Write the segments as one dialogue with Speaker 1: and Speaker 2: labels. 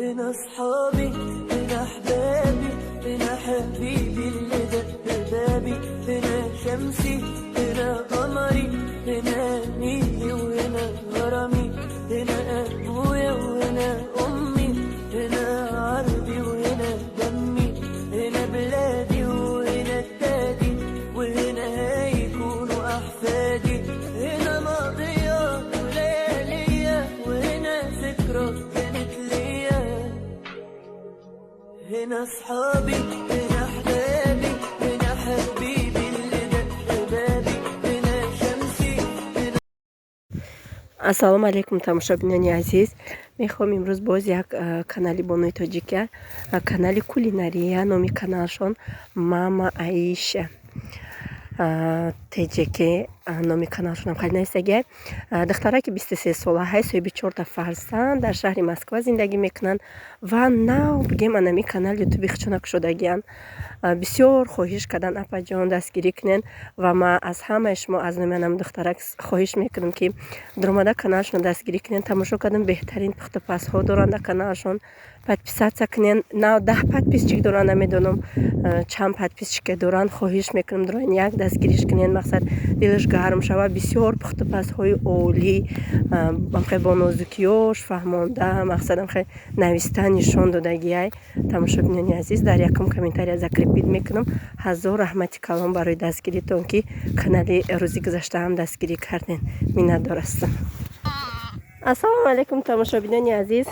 Speaker 1: هنا اصحابي، هنا احبابي، هنا حبيبي اللي دق بابي، هنا شمسي، هنا قمري، هنا نيلي وهنا غرامي، هنا ابويا وهنا امي، هنا عربي وهنا دمي، هنا بلادي وهنا التادي، وهنا هيكونوا احفادي، هنا ماضية وليالية، وهنا ذكرى كانت ليا. هنا اصحابي، هنا احبابي، هنا حبيبي اللي دق بابي، هنا شمسي، هنا.
Speaker 2: Ассалому алейкум тамошобинони азиз. Мехоҳам имрӯз боз як канали Бонуи Тоҷика, канали кулинария, номи каналшон Мама Аиша ТЖК номи каналшонам хайнайсаге. Духтараки 23 сола ҳай, соҳиби 4 фарзанд дар шаҳри Москва зиндагӣ мекунанд ва нав бигем анами канал ютуби хичонак шудагиянд. Бисёр хоҳиш карданд апаҷон дастгирӣ кунен ва ма аз ҳамаи шумо аз номи анам духтарак хоҳиш мекунам ки дуромада каналшон дастгирӣ кунен, тамошо кардан беҳтарин пухтупазҳо доранд дар каналшон. Подписатсия кунен. Нав 10 подписчик доранд, намедонам чанд подписчике доранд. Хоҳиш мекунам дуроин як дастгириш кунен, мақсад дилаш гарм шава. Бисёр пухтупазҳои олӣ, амхе бо нозукиёш фаҳмонда, мақсад амхе нависта нишон додагиай. Тамошобинони азиз, дар якум комментария закрепид мекунам. ҳазор раҳмати калон барои дастгиритон ки канали рӯзи гузаштаам дастгирӣ карден. Миннатдор ҳастам. Ассалому алейкум тамошобинони азиз.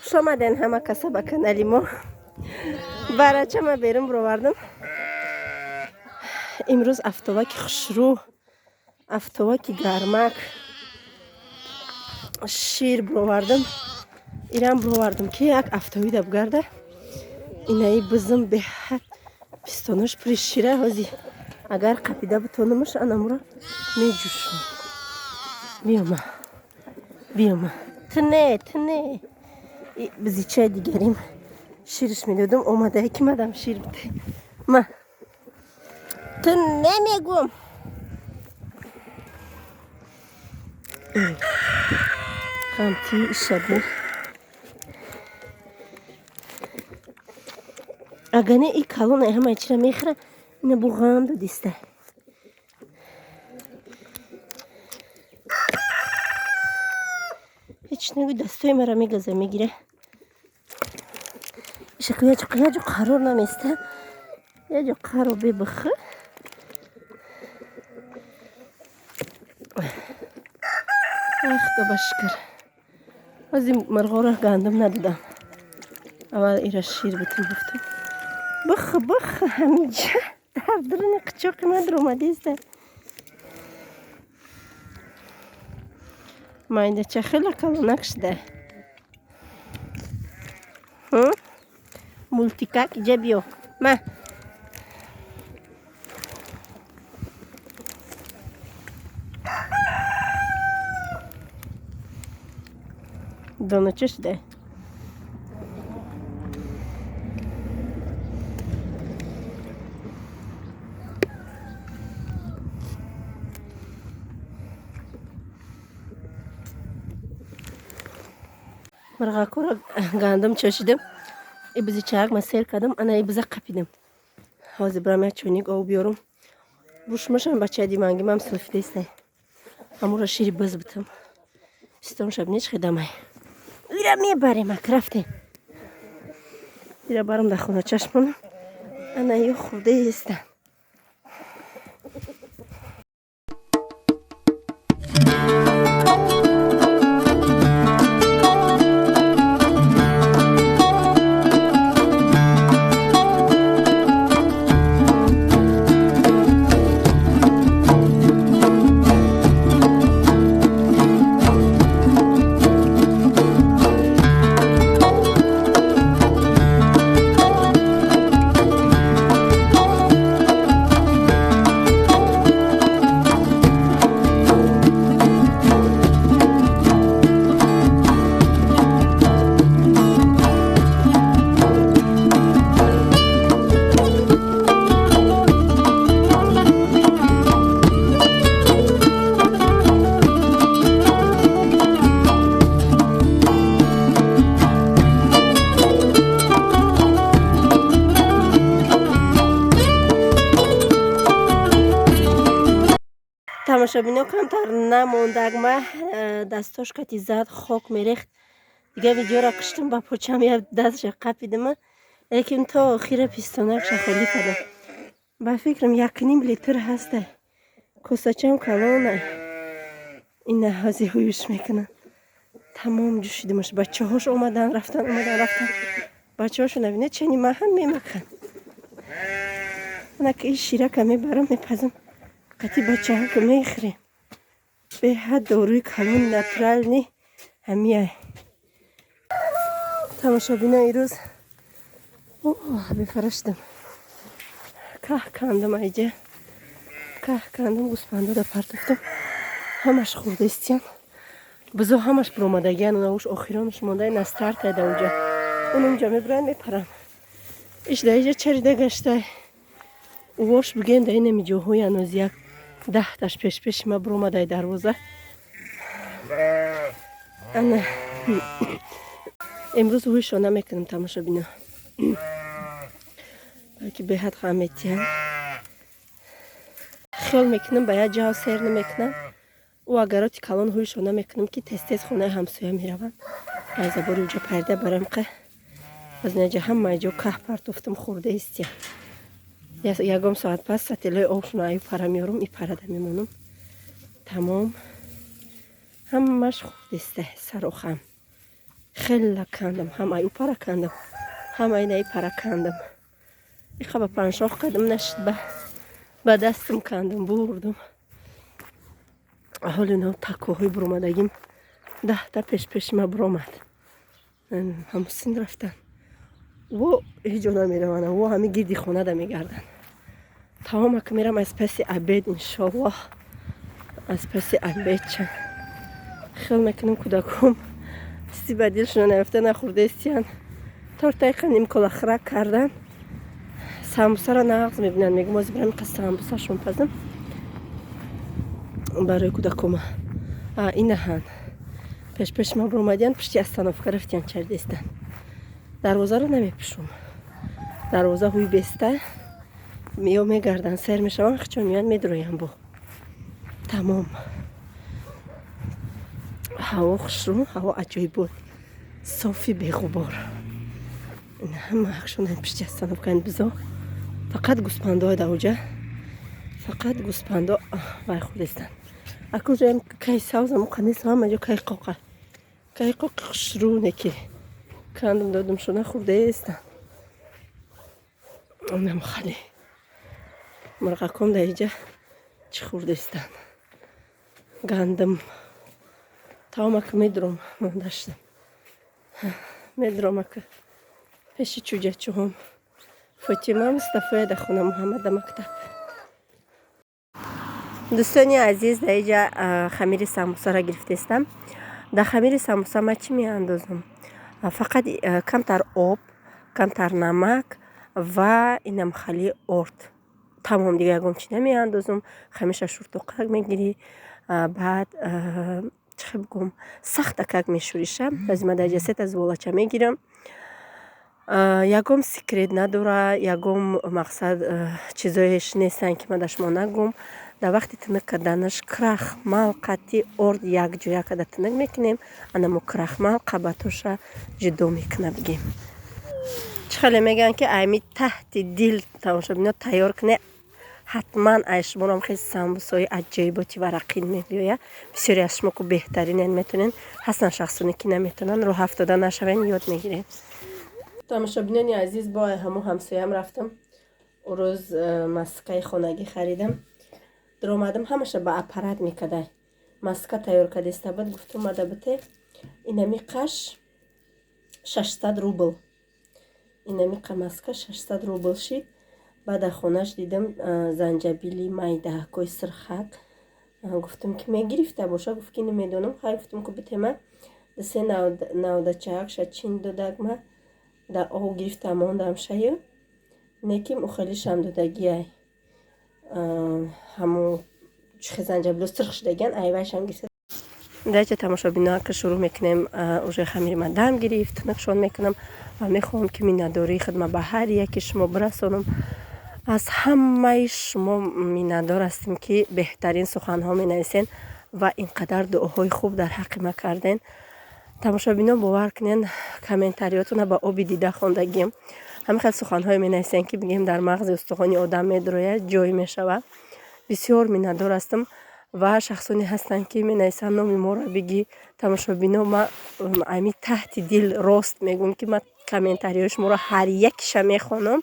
Speaker 2: Хуш омаден ҳама каса ба канали мо. Барачама берун бировардам. Имрӯз афтоваки хушрӯ, афтоваки гармак, шир бировардам. Ирам бировардам ки як афтовида бгарда. Инаи бизм беҳад пистонош пури шира ҳози. Агар қапида битонамаш анамура меҷӯшам. Биёма. Биёма. Тне. Бизичаи дигарим шириш медодам, омада ки мадам шир биде. Ма. Тне мегум. Хамти ишаби. Агане и калон ҳама чира мехра, ина буғам додиста. Ҳеч нагӯ дастои мара мегаза мегире. Ишаку яҷо қарор наместа. Яҷо қарор бебахи. Ах, Xudo shukr. O'zim marg'ora gandum nadidam. Avval ira shir bitim guftim. Bix hamija dardirini qichoq qilmadir omadingizda. Mayda chaqila kalonaqshda. Multikak jabio. Ma. Donachishda. Marg'akora gandum cho'shidim. Bizi chaq masir kadam, ana biza qapidam. Hozir biram choynik ov biyorum. Bushmasham bachadi mangi mam sufdestay. Amura shiri biz bitim. Istom shab nech khidamay. Ира мебарем акрафте. Ира барам да хона чашмона. Ана ё худеста. тамошобинё камтар намондак ма дастош кати зад хок мерехт дига видеора киштим ба почам як дастша қапидима лекин то охира пистонакша холӣ кардам ба фикрам 1.5 литр ҳаста косачам калона ина ҳози ҳуюш мекунам тамом ҷӯшидимаш бачаҳош омадан рафтан бачаҳошу набине чени маҳам мемакан анаки ин ширака мебарам мепазам қати бачаҳака мехӯрем беҳад доруи калон натурални ҳамияй тамошобино ирӯз бефараштам каҳ кандам айҷа каҳ кандам гӯспандода партофтам ҳамаш хурдестиян бизо ҳамаш биромадагиян унауш охиронуш мондаи настартайда унҷа унунҷа мебуран мепаран иш да иҷа чарида гаштай увош биген да инами ҷоҳои анӯз як 10таш пешпеши ма биромадай дарвоза ана имрӯз ҳуйшо намекунам тамошобино балки беҳад ғам метиҳам хиёл мекунам ба як ҷав сер намекунам ӯ агароти калон ҳуйшо намекунам ки тез хонаи ҳамсоя меравам айзабори уҷа пайда барам қа аз наҷа ҳамаи ҷо каҳ партофтам хурдаистия ягон соат пас сателои обшуно аю пара меёрам и парада мемонам тамом ҳамаш хурдиста сарохам хела кандам ҳам аю пара кандам ҳам айнаи пара кандам иқа ба паншох кардам нашид ба дастам кандам бурдам ҳоли нав такоҳои биромадагим 10та пешпеши ма биромад ҳамусин рафтан во ҳиҷо намераванд во ҳами гирди хонада мегардан тамомака мерам аз паси абед иншоллоҳ аз паси абедча хел мекунам кӯдакам чизи ба дилшона наёфта нахурдестиян тортайқа нимколахрак кардан самбусаро нағз мебинанд мегум ози бирам иқа самбусашон пазам барои кӯдакома инаҳан пешпеши ма биромадиян пишти остановка рафтиян чардестан дарвозаро намепишум дарвоза ҳуй беста ё мегардан сайр мешаван хичон меян медроям бо тамом ҳаво хушрӯ ҳаво аҷоибот софи беғубор ҳама акшона пишти остановкаи бизо фақат гӯспандои давҷа фақат гӯспандо вай худестан акужаям кай савзаму қанис ҳамаҷо кай қоқи хушрӯне ки кандам додам шона хурдаестан онам хали мурғаком да иҷа чӣ хурдестан гандам таомака медуром мондаштам медуромака пеши чӯҷачӯҳом фотима мустафоя да хона муҳаммада мактаб дӯстони азиз да иҷа хамири самбусаро гирифтестам дар хамири самбуса ма чӣ меандозам фақат камтар об камтар намак ва инам хали орд тамом дига ягон чӣ намеандозам хамиша шуртоқак мегирӣ баъд чӣ бигӯм сахта как мешӯриша аз мадаҷасет аз волача мегирам ягон секрет надора ягон мақсад чизоеш нестанд ки ман дар шумо нагӯм дар вақти тинук карданаш крахмал қатъи орд якҷоя карда тинук мекунем анамо крахмал қабатоша ҷудо мекуна бигем чӣ хеле мегӯянд ки айми таҳти дил тамошобино тайёр куне ҳатман ай шуморам хеле самбусаи аҷоиботи ва рақин мебиёя бисёре аз шумо ку беҳтаринен метонен ҳастанд шахсоне ки наметонанд роҳ афтода нашавен ёд мегирем тамошобинони азиз бо ҳамо ҳамсоям рафтам рӯз маскаи хонагӣ харидам даромадам ҳамаша ба аппарат мекардай маска тайёр кардеста бад гуфтам мада бите инами қаш 600 рубл инами қа маска 600 рубл шид баъд дар хонаш дидам занҷабили майда ҳакои сирхак гуфтам ки мегирифта боша гуфт ки намедонам хай гуфтам ки битема дасе навдачак шачин додагма дар об гирифта мондам шаю неким ухелишам додагияй ҳамо чихе занҷабило сирх шудагиян айвайшам гирифта дача тамошобиноака шурӯъ мекунем уже хамири ма дам гирифт тунукшон мекунам ва мехоҳам ки миннатдории хидма ба ҳар яки шумо бирасонам аз ҳамаи шумо миннатдор ҳастем ки беҳтарин суханҳо менависен ва инқадар дуоҳои хуб дар ҳаққи ма карден. тамошобинон бовар кунен, комментариётона ба оби дида хондагием. ҳамин хел суханҳое менависен ки бигем дар мағзи устухони одам медурояд, ҷой мешавад. бисёр миннатдор ҳастам ва шахсоне ҳастанд ки менависанд номи моро бигӣ. тамошобинон, ма ами таҳти дил рост мегӯям ки ма комментариҳои шуморо ҳар якиша мехонам.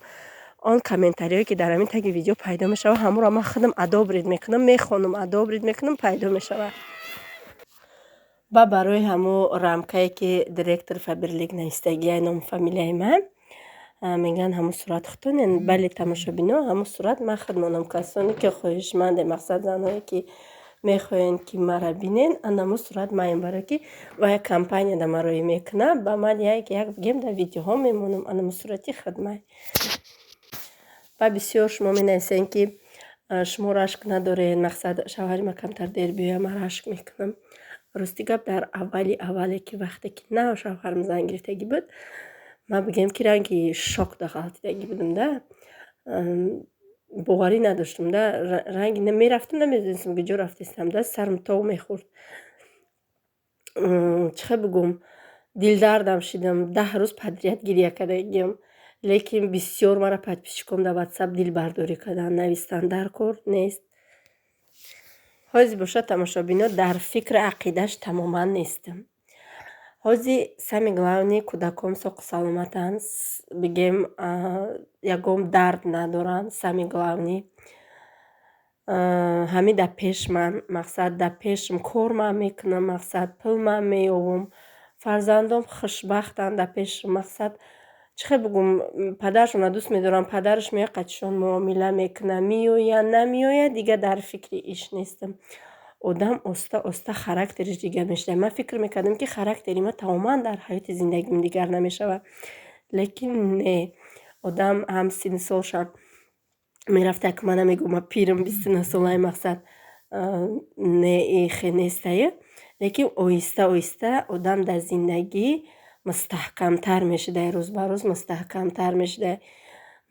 Speaker 2: он комментариҳое ки дар ҳамин таги видео пайдо мешавад, ҳамаро ман худам адобрид мекунам, мехонам, адобрид мекунам, пайдо мешавад. ба барои ҳамо рамкае ки директор Фаберлик навистагия номи фамилияи ман мегӯянд ҳамо сурат хутонен. Бале тамошобинон, ҳамо сурат ман худмонам. Касоне ки хоҳишманде, мақсад занҳое ки мехоҳен ки маро бинен, анамо сурат маем, барое ки ва як компания да мароӣ мекуна, ба ман як бигем дар видеоҳо мемонам, анамо сурати худмай. ва бисёр шумо менависен ки шумо рашк надоред, мақсад шавҳари ма камтар дер биёяд, ман рашк мекунам. рости гап, дар аввале ки вақте ки нав шавҳарам зан гирифтагӣ буд, ман бигем ки ранги шок да ғалтидагӣ будам да. боварӣ надоштам да. ранги мерафтам, намедонистам куҷо рафтаистам да. сарам тог мехӯрд. чӣ хел бигӯм, дилдардам шидам. 10 рӯз подряд гирья кардагиам. лекин бисёр мара подписчиком дар WhatsApp дилбардорӣ карданд, навистанд дар кор нест. ҳозир бошад тамошобинон, дар фикри ақидаш тамоман нестам. ҳозир сами главни кӯдаком соқу саломатанд, бигем ягон дард надоранд. сами главни ҳамин дар пеш ман, мақсад дар пешам кор ман мекунам, мақсад пул ман меёвам, фарзандом хушбахтанд дар пешам. мақсад чӣ хел бигӯм, падарашонро дӯст медорам, падараш меояд қачишон муомила мекунад, меояд намеояд, дигар дар фикри иш нестам. одам оста оста характериш дигар мешавад. ман фикр мекардам ки характери ман тамоман дар ҳаёти зиндагим дигар намешавад, лекин не. одам ҳам синни солшам мерафта, ки ман намегӯям ман пирам, 29 солаи, мақсад не, хе нестае. лекин оҳиста оҳиста одам дар зиндагӣ мустаҳкамтар мешуда, рӯз ба рӯз мустаҳкамтар мешуда.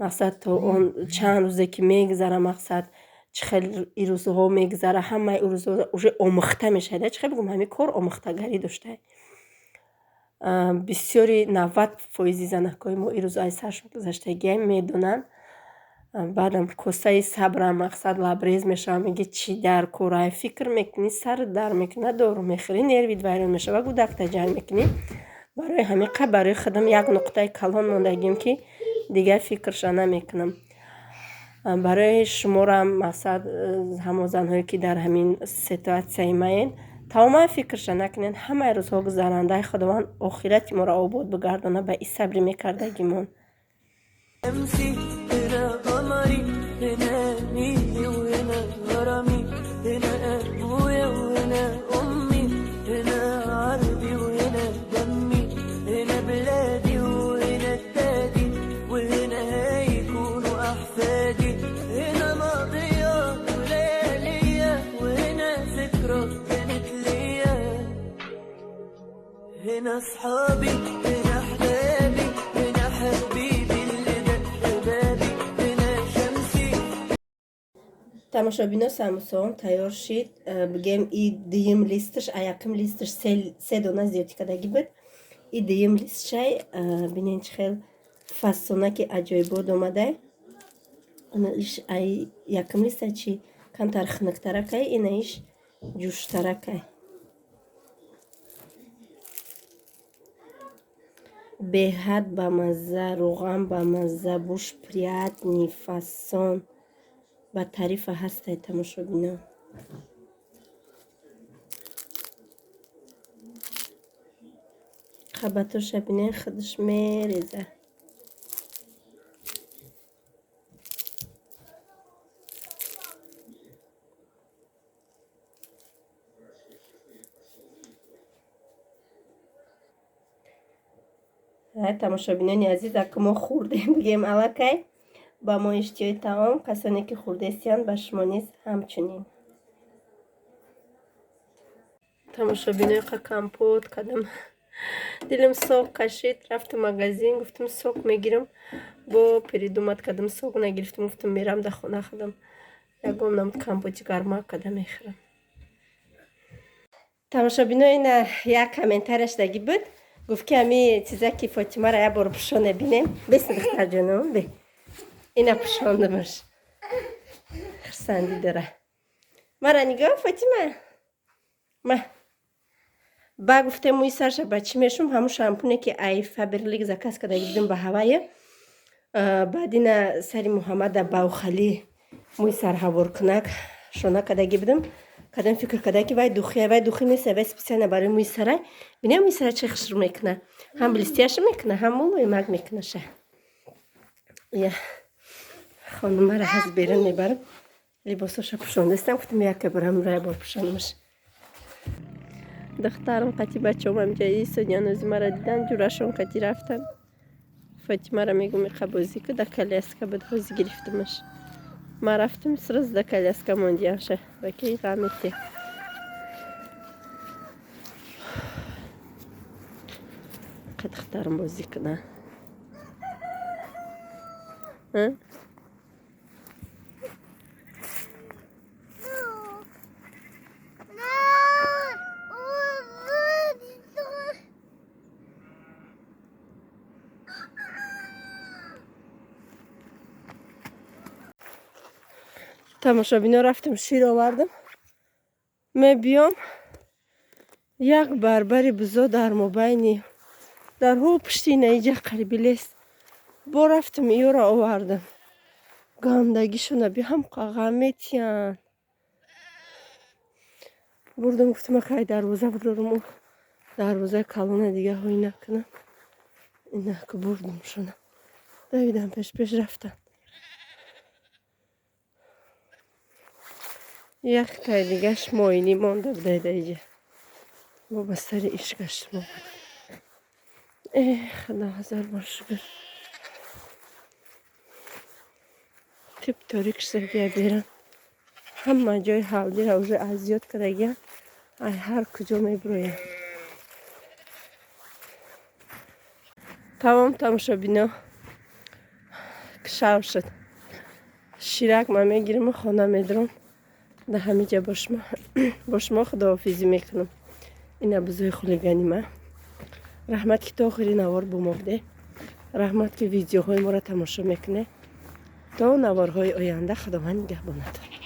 Speaker 2: мақсад то он чанд рӯзе ки мегзара, мақсад чӣ хел ин рӯзҳо мегзара, ҳамаи рӯзҳо уже омӯхта мешавад. чӣ хел бигӯм, ҳамин кор омӯхтагарӣ дошта. бисёри 90% занакҳои мо ин рӯзҳо аз саршон гузаштагиам медонанд. баъдам косаи сабрам, мақсад лабрез мешавам, меги чӣ дар корай, фикр мекунӣ, сарат дард мекунад, дору мехӯрӣ, нервит вайрон мешавад, гӯдакта ҷанг мекунӣ. барои ҳамин қадр барои худам як нуқтаи калон мондагиам ки дигар фикрша намекунам. барои шуморам, мақсад ҳамо занҳое ки дар ҳамин ситуатсияи маен, тамоман фикрша накунед. ҳамаи рӯзҳо гузарандаи худованд охирати моро обод бигардонад. ба ин сабри мекардагимон.
Speaker 1: أمسي هنا قمري هنا نيلي وهنا غرامي هنا أبويا وهنا أمي هنا عربي وهنا دمي هنا بلادي وهنا التادي وهنا هيكونوا أحفادي هنا ماضية وليالية وهنا ذكرى كانت ليا هنا أصحابي هنا أحبابي هنا حبيبي
Speaker 2: тамошобинон, самусоам тайёр шид. бигем и дуюм листаш, а якум листаш се дона зиёдӣ кардагӣ буд. И дуюм листшай бинен чӣ хел фасонаки аҷоибот омадай. иш ай якум листаш чи камтар хунуктаракай, ина иш ҷӯштаракай. беҳад бамазза, роған бамазза, буш приятни фасон. ба тарифа ҳастай тамошобинон. хабатоша бинен худаш мереза. тамошобинони азиз, ака мо хӯрдем, бигем аллакай. ба мо иштиёи таом, касоне ки хӯрдестиянд, ба шумо низ ҳамчунин. тамошобинои компот кадам دلم سوق کشید. رفتم مغازین گفتم سوق میگیرم. با پرید اومد کدام سوق نگرفتم. گفتم میرم در خونه خودم یکم نمود کمپوچ گرما کده میخورم. تماشابینو این یک کامنتارش دگی بود. گفت که همی چیزا که فاطمه را یه بار پوشانه بینیم. بس دختر جانم بی. اینا پوشاندمش. خرسندی داره. مرا نگاه فاطمه. ما با گفته موی سرش بچه میشم همون شامپونه که ای فابرلیک زکاس کده گیدم به هوای. بعد این سری محمد باوخلی موی سر هوار کنک شونه کده گیدم. کدام فکر کده که وای دوخی نیست وای سپیسیانه برای موی سرای بینه موی سرای چه خشر میکنه هم بلیستیاش میکنه هم موی مگ میکنه شه یا خانم را هز بیرون میبرم لباسش پوشانده استم گفتم یک برم رای بار پوشانمش دخترم قطی بچه‌ام هم جایی سنیان از مرا دیدن جورشون قطی رفتن فاطمه را میگم میخوابوزی که دکلی است که بود بازی گرفتمش ما رفتم سرز دکلی است که موندیم شه و که غمیتی قد دخترم بازی کنه تماشابینا رفتم شیر آوردم می بیام یک بربری بزا در مبینی در هو پشتی نیجه قریبی لیست با رفتم ایو را آوردم گندگیشون بی هم قاقامیتیان بردم گفتم که دروازه بردارم دروازه کلونه دیگه هایی نکنم اینه که بردم شونه دویدم پیش رفتن یک تای دیگهش ماینی مانده بوده دیگه با بستر ایش گشتم خدا هزار بار شکر تیپ تاریک سرگیه بیرم همه جای حولی را اوزه ازیاد کردگیه ای هر کجا میبرویم تمام تماشابینا کشاو شد شیرک من میگیرم و خانه میدرم در همه جا باشما خداحافظی میکنم این بزرگ خلیگانی من رحمت که تا آخری نوار بومابده رحمت که ویدیوهای ما را تماشا میکنه تا نوارهای آینده خداوند نگهبانتون